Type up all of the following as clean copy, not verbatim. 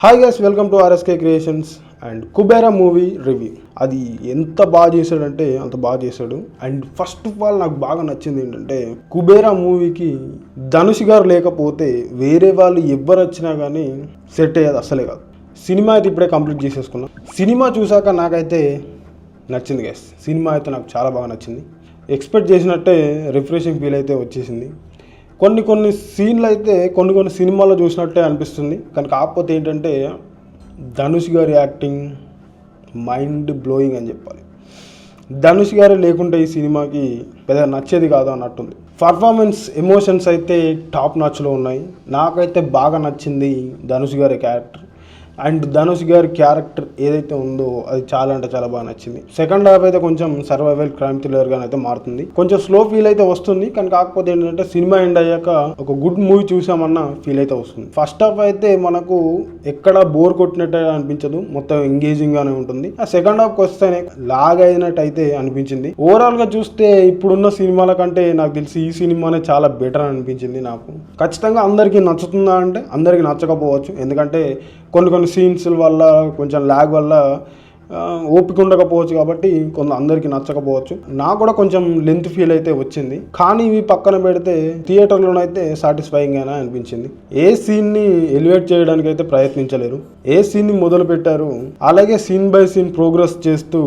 Hi guys, welcome to RSK creations and Kubera movie review. అది ఎంత బాగా చేశాడంటే అంత బాగా చేశాడు. అండ్ ఫస్ట్ ఆఫ్ ఆల్ నాకు బాగా నచ్చింది ఏంటంటే, కుబేరా మూవీకి ధనుష్ గారు లేకపోతే వేరే వాళ్ళు ఎవ్వరు వచ్చినా కానీ సెట్ అయ్యేది అసలే కాదు. సినిమా అయితే ఇప్పుడే కంప్లీట్ చేసేసుకున్నాం. సినిమా చూసాక నాకైతే నచ్చింది గైస్. సినిమా అయితే నాకు చాలా బాగా నచ్చింది. ఎక్స్పెక్ట్ చేసినట్టే రిఫ్రెషింగ్ ఫీల్ అయితే వచ్చేసింది. కొన్ని సీన్లు అయితే కొన్ని సినిమాల్లో చూసినట్టే అనిపిస్తుంది. కానీ కాకపోతే ఏంటంటే ధనుష్ గారి యాక్టింగ్ మైండ్ బ్లోయింగ్ అని చెప్పాలి. ధనుష్ గారు లేకుంటే ఈ సినిమాకి పెద్ద నచ్చేది కాదు అన్నట్టుంది. పర్ఫార్మెన్స్, ఎమోషన్స్ అయితే టాప్ నాచ్లో ఉన్నాయి. నాకైతే బాగా నచ్చింది ధనుష్ గారి క్యారెక్టర్. అండ్ ధనుష్ గారి క్యారెక్టర్ ఏదైతే ఉందో అది చాలా అంటే చాలా బాగా నచ్చింది. సెకండ్ హాఫ్ అయితే కొంచెం సర్వైవల్ క్రైమ్ థ్రిల్లర్గా అయితే మారుతుంది. కొంచెం స్లో ఫీల్ అయితే వస్తుంది. కానీ కాకపోతే ఏంటంటే సినిమా ఎండ్ అయ్యాక ఒక గుడ్ మూవీ చూసామన్న ఫీల్ అయితే వస్తుంది. ఫస్ట్ హాఫ్ అయితే మనకు ఎక్కడ బోర్ కొట్టినట్టు అనిపించదు, మొత్తం ఎంగేజింగ్ గానే ఉంటుంది. ఆ సెకండ్ హాఫ్కి వస్తేనే లాగ్ అయినట్టు అయితే అనిపించింది. ఓవరాల్ గా చూస్తే ఇప్పుడున్న సినిమాల కంటే నాకు తెలిసి ఈ సినిమానే చాలా బెటర్ అనిపించింది నాకు. ఖచ్చితంగా అందరికీ నచ్చుతుందా అంటే అందరికీ నచ్చకపోవచ్చు. ఎందుకంటే కొన్ని సీన్స్ వల్ల కొంచెం ల్యాగ్ వల్ల ఓపిక ఉండకపోవచ్చు, కాబట్టి అందరికీ నచ్చకపోవచ్చు. నాకు కూడా కొంచెం లెంత్ ఫీల్ అయితే వచ్చింది. కానీ ఇవి పక్కన పెడితే థియేటర్లోనైతే సాటిస్ఫైయింగ్ గానే అనిపించింది. ఏ సీన్ని ఎలివేట్ చేయడానికి అయితే ప్రయత్నించలేరు. ఏ సీన్ని మొదలు పెట్టారు అలాగే సీన్ బై సీన్ ప్రోగ్రెస్ చేస్తూ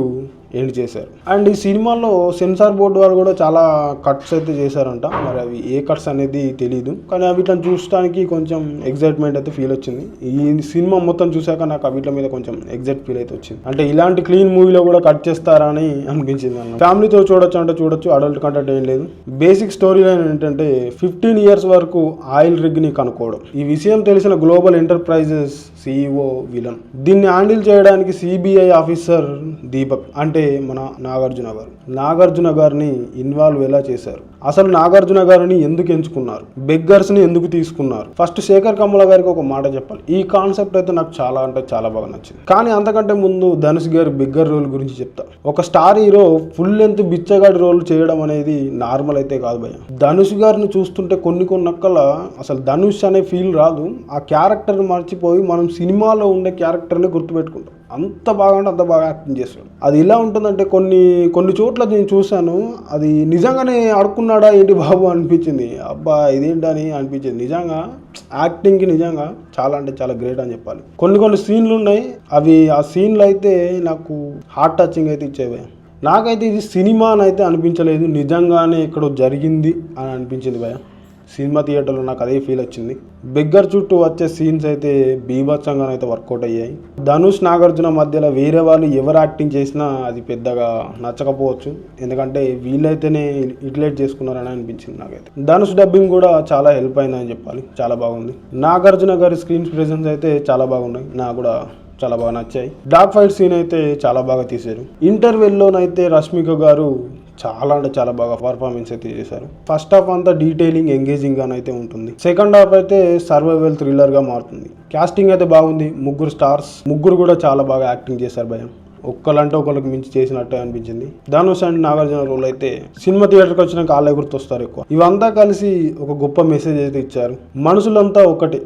ఎండ్ చేశారు. అండ్ ఈ సినిమాలో సెన్సార్ బోర్డు వాళ్ళు కూడా చాలా కట్స్ అయితే చేశారంట. మరి అవి ఏ కట్స్ అనేది తెలీదు. కానీ అవిట్లను చూడటానికి కొంచెం ఎగ్జైట్మెంట్ అయితే ఫీల్ వచ్చింది. ఈ సినిమా మొత్తం చూసాక నాకు అవిట్ల మీద కొంచెం ఎగ్జైట్ ఫీల్ అయితే వచ్చింది. అంటే ఇలాంటి క్లీన్ మూవీలో కూడా కట్ చేస్తారా అని అనిపించింది. ఫ్యామిలీతో చూడొచ్చు అంటే చూడొచ్చు, అడల్ట్ కంటెంట్ ఏం లేదు. బేసిక్ స్టోరీ లైన్ ఏంటంటే 15 years వరకు ఆయిల్ రిగ్ ని కనుక్కోవడం. ఈ విషయం తెలిసిన గ్లోబల్ ఎంటర్ప్రైజెస్ CEO విలన్. దీన్ని హ్యాండిల్ చేయడానికి CBI ఆఫీసర్ దీపక్ అంటే మన నాగార్జున గారిని ఇన్వాల్వ్ ఎలా చేశారు, అసలు నాగార్జున గారిని ఎందుకు ఎంచుకున్నారు, బెగ్గర్స్ ని ఎందుకు తీసుకున్నారు. ఫస్ట్ శేఖర్ కమ్ముల గారికి ఒక మాట చెప్పాలి. ఈ కాన్సెప్ట్ అయితే నాకు చాలా అంటే చాలా బాగా నచ్చింది. కానీ అంతకంటే ముందు ధనుష్ గారి బిగ్గర్ రోల్ గురించి చెప్తా. ఒక స్టార్ హీరో ఫుల్ లెంత్ బిచ్చగాడి రోల్ చేయడం అనేది నార్మల్ అయితే కాదు భయ. ధనుష్ గారిని చూస్తుంటే కొన్ని నక్కల అసలు ధనుష్ అనే ఫీల్ రాదు. ఆ క్యారెక్టర్ మర్చిపోయి మనం సినిమాలో ఉండే క్యారెక్టర్ని గుర్తుపెట్టుకుంటాం. అంత బాగా అంటే అంత బాగా యాక్టింగ్ చేస్తాడు. అది ఇలా ఉంటుందంటే కొన్ని చోట్ల నేను చూశాను, అది నిజంగానే ఆడుకున్నాడా ఏంటి బాబు అనిపించింది. అబ్బా ఇదేంటని అనిపించింది. నిజంగా యాక్టింగ్కి నిజంగా చాలా అంటే చాలా గ్రేట్ అని చెప్పాలి. కొన్ని సీన్లు ఉన్నాయి, అవి ఆ సీన్లు అయితే నాకు హార్ట్ టచింగ్ అయితే ఇచ్చేవి. నాకైతే ఇది సినిమా అని అయితే అనిపించలేదు, నిజంగానే ఇక్కడ జరిగింది అని అనిపించింది భయ. సినిమా థియేటర్లో నాకు అదే ఫీల్ వచ్చింది. బెగ్గర్ చుట్టూ వచ్చే సీన్స్ అయితే బీభత్సంగా అయితే వర్కౌట్ అయ్యాయి. ధనుష్ నాగార్జున మధ్యలో వేరే వాళ్ళు ఎవరు యాక్టింగ్ చేసినా అది పెద్దగా నచ్చకపోవచ్చు, ఎందుకంటే వీళ్ళైతేనే ఇట్లేట్ చేసుకున్నారని అనిపించింది నాకైతే. ధనుష్ డబ్బింగ్ కూడా చాలా హెల్ప్ అయిందని చెప్పాలి, చాలా బాగుంది. నాగార్జున గారి స్క్రీన్ ప్రెజెన్స్ అయితే చాలా బాగున్నాయి, నాకు కూడా చాలా బాగా నచ్చాయి. డాగ్ ఫైట్ సీన్ అయితే చాలా బాగా తీశారు. ఇంటర్వెల్లోనైతే రష్మిక గారు చాలా అంటే చాలా బాగా పర్ఫార్మెన్స్ అయితే చేశారు. ఫస్ట్ హాఫ్ అంతా డీటెయిలింగ్ ఎంగేజింగ్ గానే అయితే ఉంటుంది. సెకండ్ హాఫ్ అయితే సర్వైవల్ థ్రిల్లర్ గా మారుతుంది. కాస్టింగ్ అయితే బాగుంది. ముగ్గురు స్టార్స్, ముగ్గురు కూడా చాలా బాగా యాక్టింగ్ చేశారు భయం. ఒక్కలంటే ఒకరికి మించి చేసినట్టే అనిపించింది. ధనుష్ అండ్ నాగార్జున రోల్ అయితే సినిమా థియేటర్కి వచ్చినాక వాళ్ళే గుర్తొస్తారు ఎక్కువ. ఇవంతా కలిసి ఒక గొప్ప మెసేజ్ అయితే ఇచ్చారు. మనుషులంతా ఒకటి,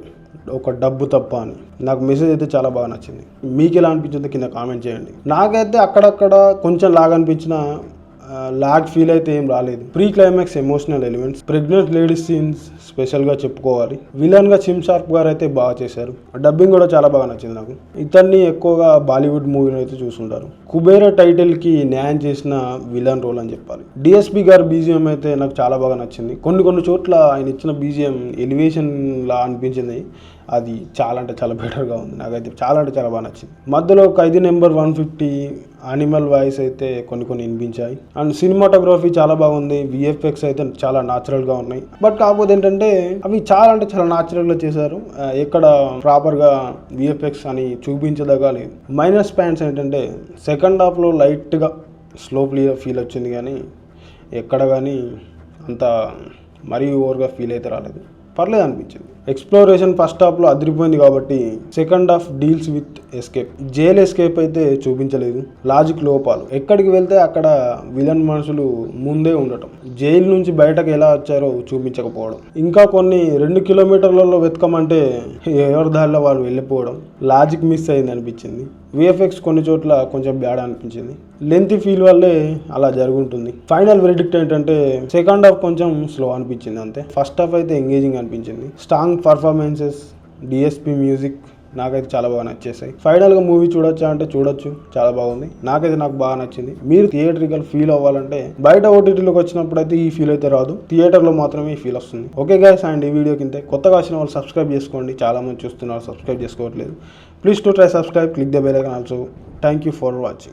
ఒక డబ్బు తప్ప అని. నాకు మెసేజ్ అయితే చాలా బాగా నచ్చింది. మీకు ఎలా అనిపించిందో కింద కామెంట్ చేయండి. నాకైతే అక్కడక్కడ కొంచెం లాగ్ అనిపించిన లాగ్ ఫీల్ అయితే ఏం రాలేదు. Pre climax emotional elements, pregnant ladies scenes స్పెషల్గా చెప్పుకోవాలి. విలన్గా చిమ్ షార్ప్ గారు అయితే బాగా చేశారు. డబ్బింగ్ కూడా చాలా బాగా నచ్చింది నాకు. ఇతన్ని ఎక్కువగా బాలీవుడ్ మూవీలో అయితే చూసుంటారు. కుబేరా టైటిల్కి న్యాయం చేసిన విలన్ రోల్ అని చెప్పాలి. DSP గారి BGM అయితే నాకు చాలా బాగా నచ్చింది. కొన్ని చోట్ల ఆయన ఇచ్చిన BGM ఎలివేషన్ లా అనిపించింది. అది చాలా అంటే చాలా బెటర్గా ఉంది. నాకైతే చాలా అంటే చాలా బాగా నచ్చింది. మధ్యలో ఖైదీ నెంబర్ 150 యానిమల్ వాయిస్ అయితే కొన్ని వినిపించాయి. అండ్ సినిమాటోగ్రఫీ చాలా బాగుంది. VFX అయితే చాలా న్యాచురల్గా ఉన్నాయి. బట్ కాకపోతే ఏంటంటే అవి చాలా అంటే చాలా న్యాచురల్గా చేశారు. ఎక్కడ ప్రాపర్గా VFX అని చూపించదగా లేదు. మైనస్ పాయింట్స్ ఏంటంటే సెకండ్ హాఫ్లో లైట్గా స్లో ఫీల్ వచ్చింది, కానీ ఎక్కడ కానీ అంత మరీ ఓవర్గా ఫీల్ అయితే రాలేదు. పర్లేదు అనిపించింది. ఎక్స్ప్లోరేషన్ ఫస్ట్ హాఫ్లో అదిరిపోయింది కాబట్టి second half deals with escape. Jail escape అయితే చూపించలేదు. లాజిక్ లోపాలు, ఎక్కడికి వెళ్తే అక్కడ విలన్ మనుషులు ముందే ఉండటం, జైలు నుంచి బయటకు ఎలా వచ్చారో చూపించకపోవడం, ఇంకా కొన్ని 2 కిలోమీటర్లలో వెతకమంటే ఎవరి దారిలో వాళ్ళు వెళ్ళిపోవడం, లాజిక్ మిస్ అయింది అనిపించింది. విఎఫ్ఎక్స్ కొన్ని చోట్ల కొంచెం బ్యాడ్ అనిపించింది. లెంత్ ఫీల్ వల్లే అలా జరుగుతుంది. ఫైనల్ వెరిడిక్ట్ ఏంటంటే సెకండ్ హాఫ్ కొంచెం స్లో అనిపించింది అంతే. ఫస్ట్ హాఫ్ అయితే ఎంగేజింగ్ అనిపించింది. స్ట్రాంగ్ పర్ఫార్మెన్సెస్, డిఎస్పి మ్యూజిక్ నాకైతే చాలా బాగా నచ్చేసాయి. ఫైనల్గా మూవీ చూడొచ్చా అంటే చూడొచ్చు, చాలా బాగుంది. నాకు బాగా నచ్చింది. మీరు థియేటరికల్ ఫీల్ అవ్వాలంటే బయట ఓటీటీలోకి వచ్చినప్పుడు అయితే ఈ ఫీల్ అయితే రాదు, థియేటర్లో మాత్రమే ఈ ఫీల్ వస్తుంది. ఓకే గైస్, అండ్ ఈ వీడియో కింద కొత్తగా వచ్చిన వాళ్ళు సబ్స్క్రైబ్ చేసుకోండి. చాలా మంది చూస్తున్నారు, సబ్స్క్రైబ్ చేసుకోవట్లేదు. Please to try subscribe, click the bell icon also. Thank you for watching.